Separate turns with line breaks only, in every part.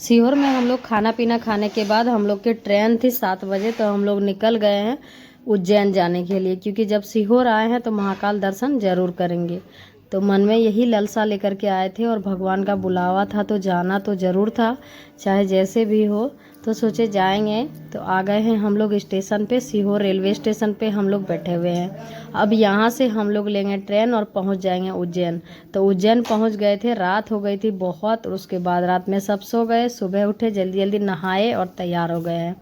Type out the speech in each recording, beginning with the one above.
सीहोर में हम लोग खाना पीना खाने के बाद हम लोग की ट्रेन थी 7 बजे, तो हम लोग निकल गए हैं उज्जैन जाने के लिए, क्योंकि जब सीहोर आए हैं तो महाकाल दर्शन जरूर करेंगे। तो मन में यही ललसा लेकर के आए थे और भगवान का बुलावा था तो जाना तो ज़रूर था, चाहे जैसे भी हो। तो सोचे जाएंगे। तो आ गए हैं हम लोग स्टेशन पे, सीहोर रेलवे स्टेशन पे हम लोग बैठे हुए हैं। अब यहाँ से हम लोग लेंगे ट्रेन और पहुँच जाएंगे उज्जैन। तो उज्जैन पहुँच गए थे, रात हो गई थी बहुत, और उसके बाद रात में सब सो गए, सुबह उठे जल्दी जल्दी नहाए और तैयार हो गए हैं।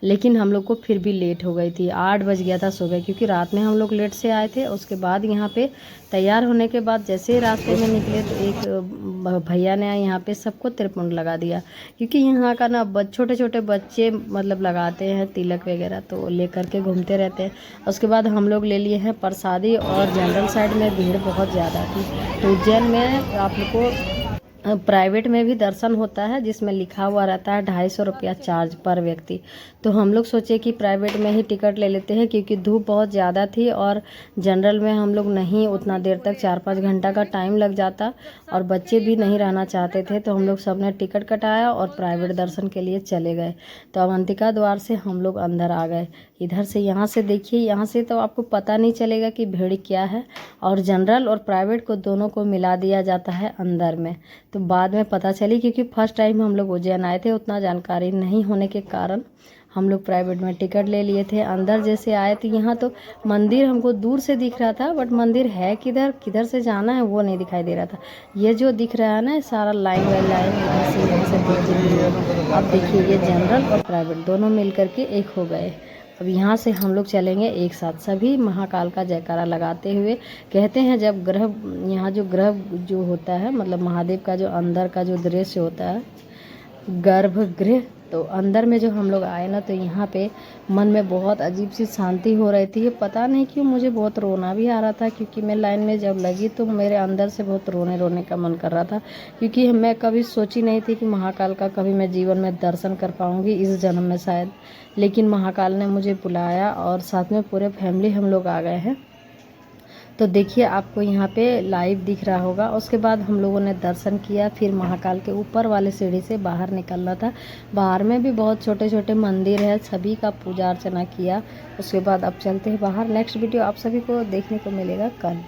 लेकिन हम लोग को फिर भी लेट हो गई थी, 8 बज गया था सुबह, क्योंकि रात में हम लोग लेट से आए थे। उसके बाद यहाँ पे तैयार होने के बाद जैसे ही रास्ते में निकले तो एक भैया ने यहाँ पे सबको त्रिपुंड लगा दिया, क्योंकि यहाँ का ना छोटे छोटे बच्चे मतलब लगाते हैं तिलक वगैरह, तो लेकर के घूमते रहते हैं। उसके बाद हम लोग ले लिए हैं प्रसादी, और जनरल साइड में भीड़ बहुत ज़्यादा थी। तो उज्जैन में आप लोग को प्राइवेट में भी दर्शन होता है, जिसमें लिखा हुआ रहता है 250 रुपया चार्ज पर व्यक्ति। तो हम लोग सोचे कि प्राइवेट में ही टिकट ले लेते हैं, क्योंकि धूप बहुत ज़्यादा थी और जनरल में हम लोग नहीं उतना देर तक, 4-5 घंटा का टाइम लग जाता, और बच्चे भी नहीं रहना चाहते थे। तो हम लोग सब ने टिकट कटाया और प्राइवेट दर्शन के लिए चले गए। तो अवंतिका द्वार से हम लोग अंदर आ गए। इधर से यहाँ से देखिए, यहाँ से तो आपको पता नहीं चलेगा कि भीड़ क्या है, और जनरल और प्राइवेट को दोनों को मिला दिया जाता है अंदर में। तो बाद में पता चली, क्योंकि फर्स्ट टाइम हम लोग उज्जैन आए थे, उतना जानकारी नहीं होने के कारण हम लोग प्राइवेट में टिकट ले लिए थे। अंदर जैसे आए तो यहाँ तो मंदिर हमको दूर से दिख रहा था, बट मंदिर है किधर, किधर से जाना है वो नहीं दिखाई दे रहा था। ये जो दिख रहा है ना, सारा लाइन बाई लाइन इधर से यहाँ से देखिए। अब देखिए ये जनरल और प्राइवेट दोनों मिल करके एक हो गए। अब यहाँ से हम लोग चलेंगे एक साथ, सभी महाकाल का जयकारा लगाते हुए। कहते हैं जब यहाँ जो ग्रह जो होता है, मतलब महादेव का जो अंदर का जो दृश्य होता है, गर्भगृह, तो अंदर में जो हम लोग आए ना, तो यहाँ पे मन में बहुत अजीब सी शांति हो रही थी। पता नहीं क्यों मुझे बहुत रोना भी आ रहा था, क्योंकि मैं लाइन में जब लगी तो मेरे अंदर से बहुत रोने रोने का मन कर रहा था, क्योंकि मैं कभी सोची नहीं थी कि महाकाल का कभी मैं जीवन में दर्शन कर पाऊँगी इस जन्म में शायद। लेकिन महाकाल ने मुझे बुलाया और साथ में पूरे फैमिली हम लोग आ गए हैं। तो देखिए आपको यहाँ पे लाइव दिख रहा होगा। उसके बाद हम लोगों ने दर्शन किया, फिर महाकाल के ऊपर वाले सीढ़ी से बाहर निकलना था। बाहर में भी बहुत छोटे छोटे मंदिर है, सभी का पूजा अर्चना किया। उसके बाद अब चलते हैं बाहर। नेक्स्ट वीडियो आप सभी को देखने को मिलेगा कल।